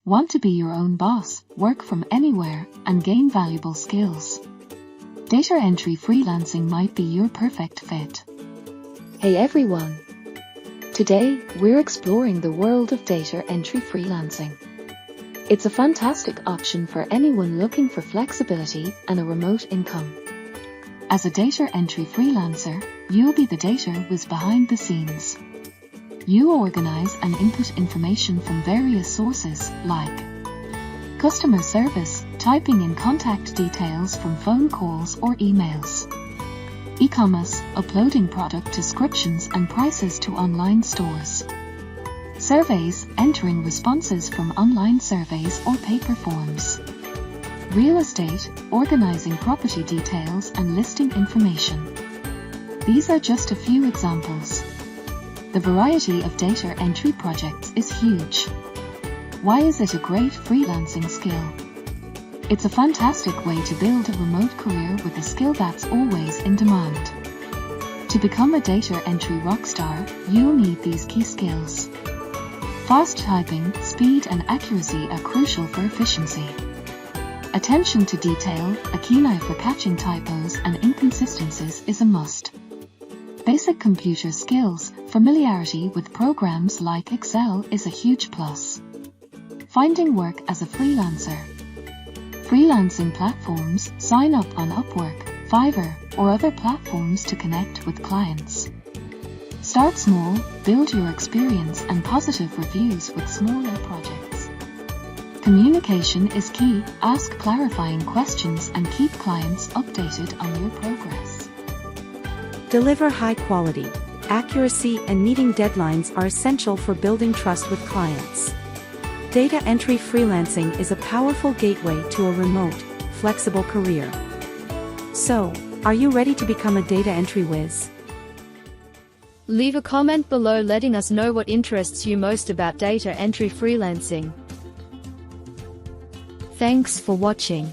Want to be your own boss, work from anywhere, and gain valuable skills? Data entry freelancing might be your perfect fit. Hey everyone! Today, we're exploring the world of data entry freelancing. It's a fantastic option for anyone looking for flexibility and a remote income. As a data entry freelancer, you'll be the data whiz behind the scenes. You organize and input information from various sources, like customer service, typing in contact details from phone calls or emails, e-commerce, uploading product descriptions and prices to online stores, surveys, entering responses from online surveys or paper forms, real estate, organizing property details and listing information. These are just a few examples. The variety of data entry projects is huge. Why is it a great freelancing skill? It's a fantastic way to build a remote career with a skill that's always in demand. To become a data entry rockstar, you'll need these key skills. Fast typing, speed and accuracy are crucial for efficiency. Attention to detail, a keen eye for catching typos and inconsistencies is a must. Basic computer skills, familiarity with programs like Excel is a huge plus. Finding work as a freelancer. Freelancing platforms, sign up on Upwork, Fiverr, or other platforms to connect with clients. Start small, build your experience and positive reviews with smaller projects. Communication is key, ask clarifying questions and keep clients updated on your progress. Deliver high quality. Accuracy and meeting deadlines are essential for building trust with clients. Data entry freelancing is a powerful gateway to a remote, flexible career. So, are you ready to become a data entry whiz? Leave a comment below letting us know what interests you most about data entry freelancing. Thanks for watching.